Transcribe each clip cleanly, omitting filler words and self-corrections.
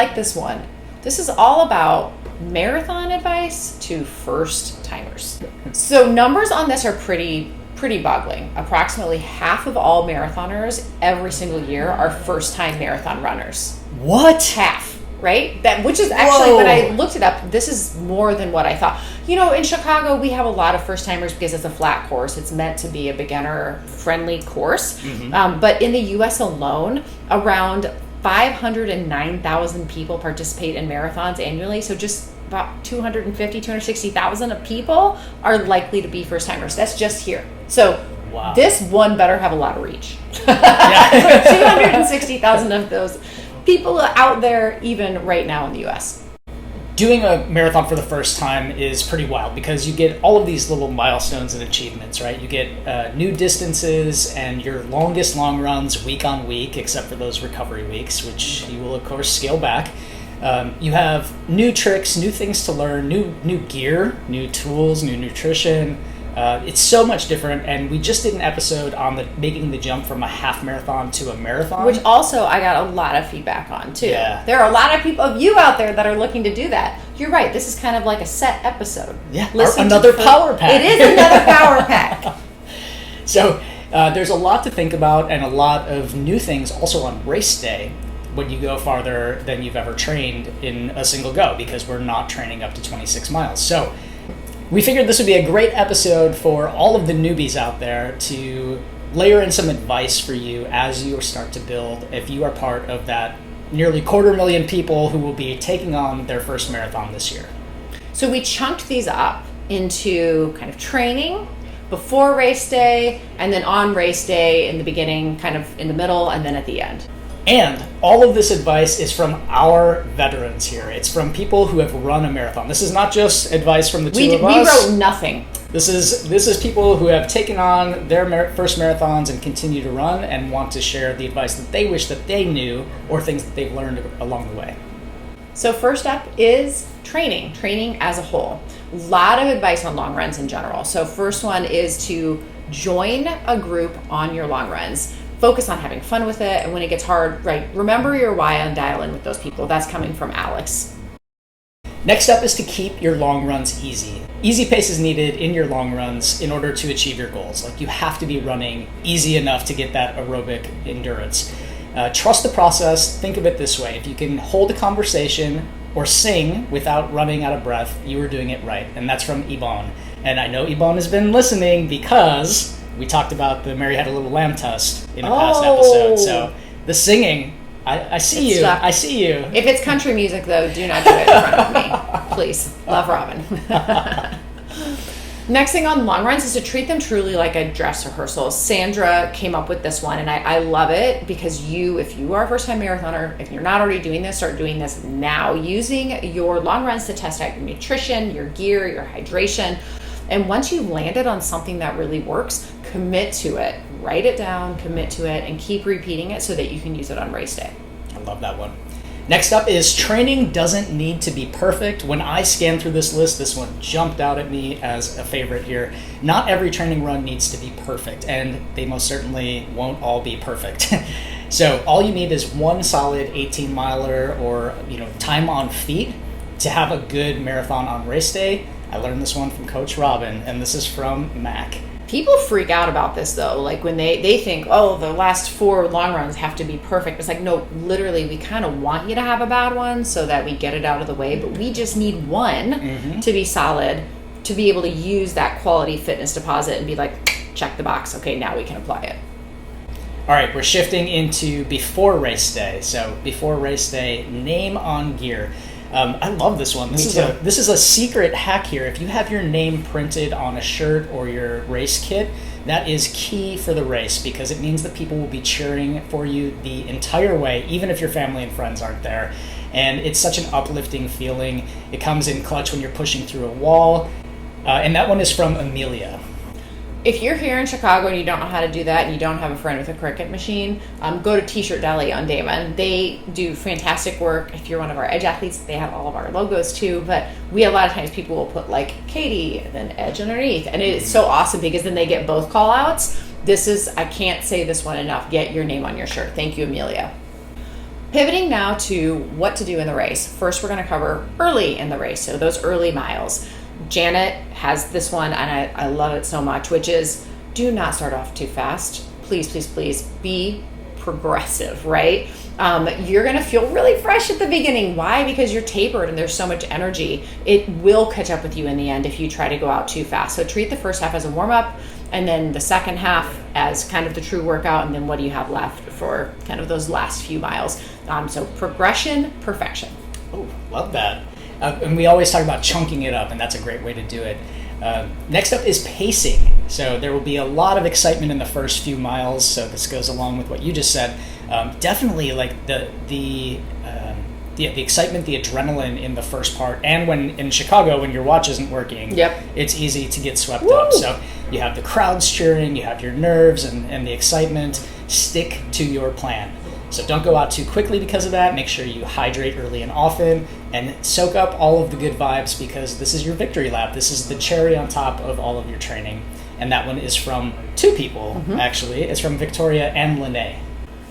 like this one. This is all about marathon advice to first timers. So numbers on this are pretty boggling. Approximately half of all marathoners every single year are first time marathon runners. What? Half. Right? Which is actually, when I looked it up, this is more than what I thought. In Chicago, we have a lot of first timers because it's a flat course. It's meant to be a beginner friendly course. Mm-hmm. But in the US alone, around 509,000 people participate in marathons annually. So just about 260,000 of people are likely to be first timers. That's just here. So this one better have a lot of reach. Yeah. So 260,000 of those people out there even right now in the US. Doing a marathon for the first time is pretty wild because you get all of these little milestones and achievements, right? You get new distances and your longest long runs week on week, except for those recovery weeks, which you will of course scale back. You have new tricks, new things to learn, new gear, new tools, new nutrition. It's so much different, and we just did an episode on making the jump from a half marathon to a marathon. Which also I got a lot of feedback on, too. Yeah. There are a lot of people of you out there that are looking to do that. You're right, this is kind of like a set episode. Yeah, another power pack. It is another power pack. So there's a lot to think about and a lot of new things also on race day when you go farther than you've ever trained in a single go, because we're not training up to 26 miles. So we figured this would be a great episode for all of the newbies out there to layer in some advice for you as you start to build, if you are part of that nearly 250,000 people who will be taking on their first marathon this year. So we chunked these up into kind of training before race day, and then on race day in the beginning, kind of in the middle, and then at the end. And all of this advice is from our veterans here. It's from people who have run a marathon. This is not just advice from the two of us. We wrote nothing. This is people who have taken on their first marathons and continue to run and want to share the advice that they wish that they knew or things that they've learned along the way. So first up is training as a whole. A lot of advice on long runs in general. So first one is to join a group on your long runs. Focus on having fun with it, and when it gets hard, right, remember your why and dial in with those people. That's coming from Alex. Next up is to keep your long runs easy. Easy pace is needed in your long runs in order to achieve your goals. Like, you have to be running easy enough to get that aerobic endurance. Trust the process. Think of it this way. If you can hold a conversation or sing without running out of breath, you are doing it right. And that's from Yvonne. And I know Yvonne has been listening because we talked about the Mary Had a Little Lamb Tusk in a past episode. So the singing, I see you. I see you. If it's country music, though, do not do it in front of me. Please. Love Robyn. Next thing on long runs is to treat them truly like a dress rehearsal. Sandra came up with this one, and I love it because if you are a first-time marathoner, if you're not already doing this, start doing this now. Using your long runs to test out your nutrition, your gear, your hydration. And once you've landed on something that really works, commit to it. Write it down, commit to it, and keep repeating it so that you can use it on race day. I love that one. Next up is training doesn't need to be perfect. When I scanned through this list, this one jumped out at me as a favorite here. Not every training run needs to be perfect, and they most certainly won't all be perfect. So all you need is one solid 18-miler or time on feet to have a good marathon on race day. I learned this one from Coach Robyn, and this is from Mac. People freak out about this, though. Like, when they think, oh, the last 4 long runs have to be perfect. It's like, no, literally, we kind of want you to have a bad one so that we get it out of the way, but we just need one to be solid, to be able to use that quality fitness deposit and be like, check the box. Okay, now we can apply it. All right, we're shifting into before race day. So before race day, name on gear. I love this one. This is a secret hack here. If you have your name printed on a shirt or your race kit, that is key for the race because it means that people will be cheering for you the entire way, even if your family and friends aren't there. And it's such an uplifting feeling. It comes in clutch when you're pushing through a wall. And that one is from Amelia. If you're here in Chicago and you don't know how to do that and you don't have a friend with a Cricut machine, go to T-Shirt Deli on Damon. They do fantastic work. If you're one of our Edge athletes, they have all of our logos too. But a lot of times people will put like Katie and then Edge underneath. And it is so awesome because then they get both call outs. I can't say this one enough. Get your name on your shirt. Thank you, Amelia. Pivoting now to what to do in the race. First, we're going to cover early in the race, so those early miles. Janet has this one, and I love it so much, which is do not start off too fast. Please, please, please be progressive, right? You're going to feel really fresh at the beginning. Why? Because you're tapered and there's so much energy. It will catch up with you in the end if you try to go out too fast. So treat the first half as a warm-up, and then the second half as kind of the true workout, and then what do you have left for kind of those last few miles. So progression, perfection. Oh, love that. And we always talk about chunking it up, and that's a great way to do it. Next up is pacing. So there will be a lot of excitement in the first few miles, so this goes along with what you just said. Definitely like the excitement, the adrenaline in the first part, and when in Chicago when your watch isn't working, it's easy to get swept up. So you have the crowds cheering, you have your nerves and the excitement. Stick to your plan. So don't go out too quickly because of that. Make sure you hydrate early and often, and soak up all of the good vibes, because this is your victory lap. This is the cherry on top of all of your training. And that one is from two people, actually. It's from Victoria and Lene.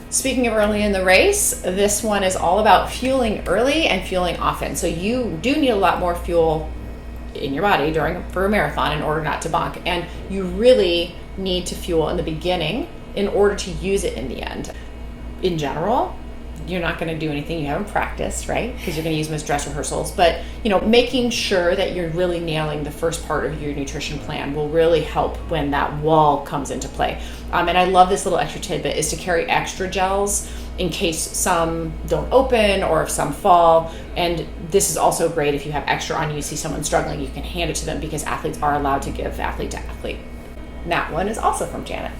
Speaking of early in the race, this one is all about fueling early and fueling often. So you do need a lot more fuel in your body for a marathon in order not to bonk. And you really need to fuel in the beginning in order to use it in the end. In general, you're not going to do anything you haven't practiced, right? Because you're going to use them as dress rehearsals. But, making sure that you're really nailing the first part of your nutrition plan will really help when that wall comes into play. And I love this little extra tidbit is to carry extra gels in case some don't open or if some fall. And this is also great if you have extra on you see someone struggling, you can hand it to them, because athletes are allowed to give athlete to athlete. And that one is also from Janet.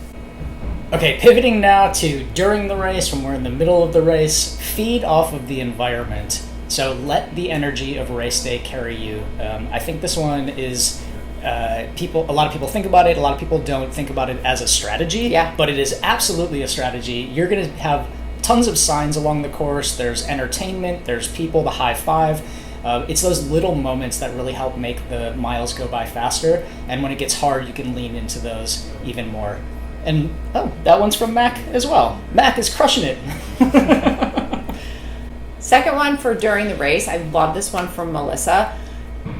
Okay, pivoting now to during the race, when we're in the middle of the race, feed off of the environment. So let the energy of race day carry you. I think this one is, a lot of people think about it, a lot of people don't think about it as a strategy, but it is absolutely a strategy. You're going to have tons of signs along the course. There's entertainment, there's people to high five. It's those little moments that really help make the miles go by faster, and when it gets hard, you can lean into those even more. And that one's from Mac as well. Mac is crushing it. Second one for during the race, I love this one from Melissa.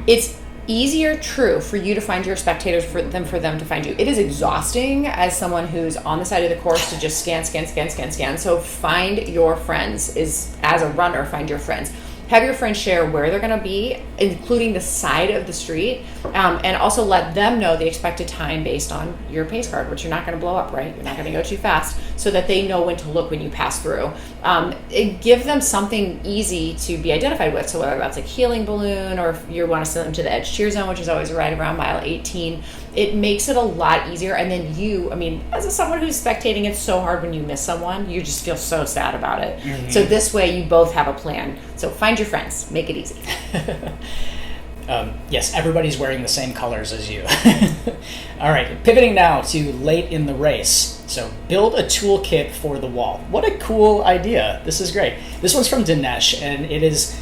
It's easier, true, for you to find your spectators than for them to find you. It is exhausting as someone who's on the side of the course to just scan. So find your friends. As a runner, find your friends. Have your friends share where they're going to be, including the side of the street, and also let them know the expected time based on your pace card, which you're not going to blow up, right? You're not going to go too fast, so that they know when to look when you pass through. Give them something easy to be identified with, so whether that's like healing balloon, or if you want to send them to the edge cheer zone, which is always right around mile 18, it makes it a lot easier. And then as someone who's spectating, it's so hard when you miss someone. You just feel so sad about it. Mm-hmm. So this way you both have a plan. So find your friends, make it easy. Yes, everybody's wearing the same colors as you. All right, pivoting now to late in the race. So build a toolkit for the wall. What a cool idea. This is great. This one's from Dinesh, and it is,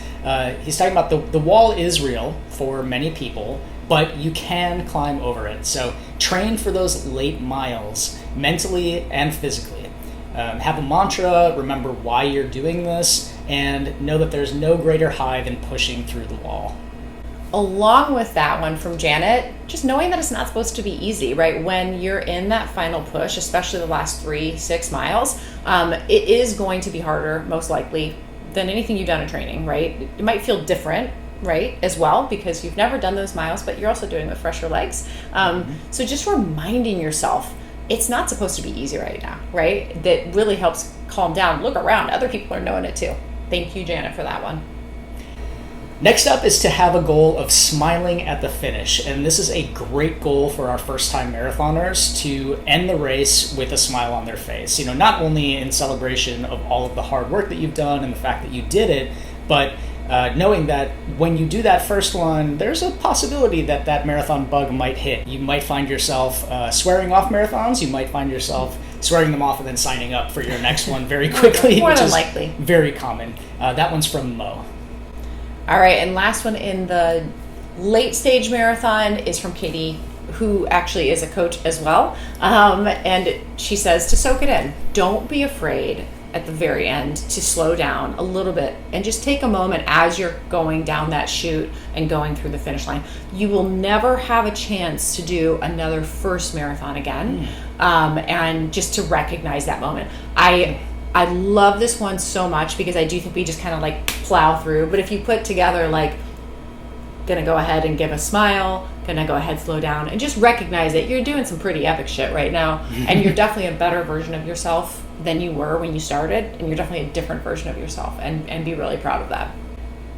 he's talking about the wall is real for many people, but you can climb over it. So train for those late miles, mentally and physically. Have a mantra, remember why you're doing this, and know that there's no greater high than pushing through the wall. Along with that one from Janet, just knowing that it's not supposed to be easy, right? When you're in that final push, especially the last 3-6 miles, it is going to be harder, most likely, than anything you've done in training, right? It might feel different, right, as well, because you've never done those miles, but you're also doing it with fresher legs. So just reminding yourself, it's not supposed to be easy right now, right? That really helps calm down. Look around, other people are knowing it too. Thank you, Janet, for that one. Next up is to have a goal of smiling at the finish. And this is a great goal for our first-time marathoners, to end the race with a smile on their face. Not only in celebration of all of the hard work that you've done and the fact that you did it, but knowing that when you do that first one, there's a possibility that that marathon bug might hit. You might find yourself swearing off marathons. You might find yourself swearing them off and then signing up for your next one very quickly. More than likely. Very common. That one's from Mo. All right, and last one in the late stage marathon is from Katie, who actually is a coach as well. And she says to soak it in. Don't be afraid at the very end to slow down a little bit and just take a moment as you're going down that chute and going through the finish line. You will never have a chance to do another first marathon again. And just to recognize that moment. I love this one so much because I do think we just kind of like plow through. But if you put together like, gonna go ahead and give a smile, gonna go ahead, slow down, and just recognize that you're doing some pretty epic shit right now. And you're definitely a better version of yourself than you were when you started. And you're definitely a different version of yourself, and be really proud of that.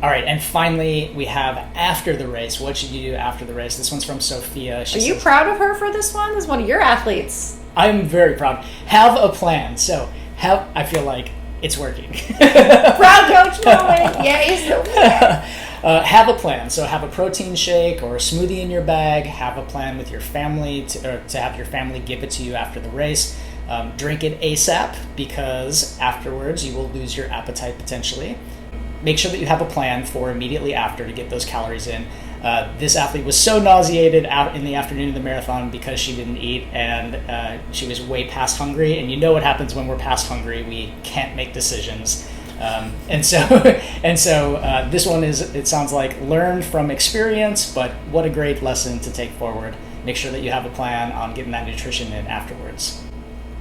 All right, and finally, we have after the race. What should you do after the race? This one's from Sophia. Are you proud of her for this one? This is one of your athletes. I'm very proud. Have a plan. So, I feel like it's working. Proud coach moment. Yay, Sophia. Have a plan. So have a protein shake or a smoothie in your bag. Have a plan with your family to have your family give it to you after the race. Drink it ASAP because afterwards you will lose your appetite potentially. Make sure that you have a plan for immediately after to get those calories in. This athlete was so nauseated out in the afternoon of the marathon because she didn't eat, and she was way past hungry. And you know what happens when we're past hungry? We can't make decisions. And so this one is, it sounds like, learned from experience, but what a great lesson to take forward. Make sure that you have a plan on getting that nutrition in afterwards.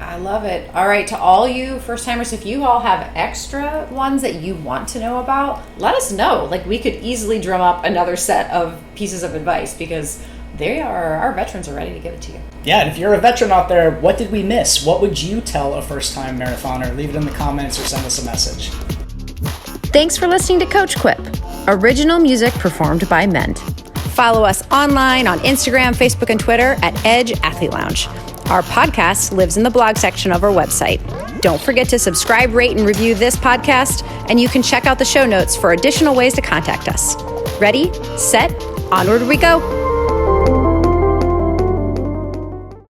I love it. All right, to all you first timers, if you all have extra ones that you want to know about, let us know. Like, we could easily drum up another set of pieces of advice because our veterans are ready to give it to you. Yeah, and if you're a veteran out there, what did we miss? What would you tell a first-time marathoner? Leave it in the comments or send us a message. Thanks for listening to Coach Quip. Original music performed by Mend. Follow us online on Instagram, Facebook, and Twitter at Edge Athlete Lounge. Our podcast lives in the blog section of our website. Don't forget to subscribe, rate, and review this podcast, and you can check out the show notes for additional ways to contact us. Ready, set, onward we go.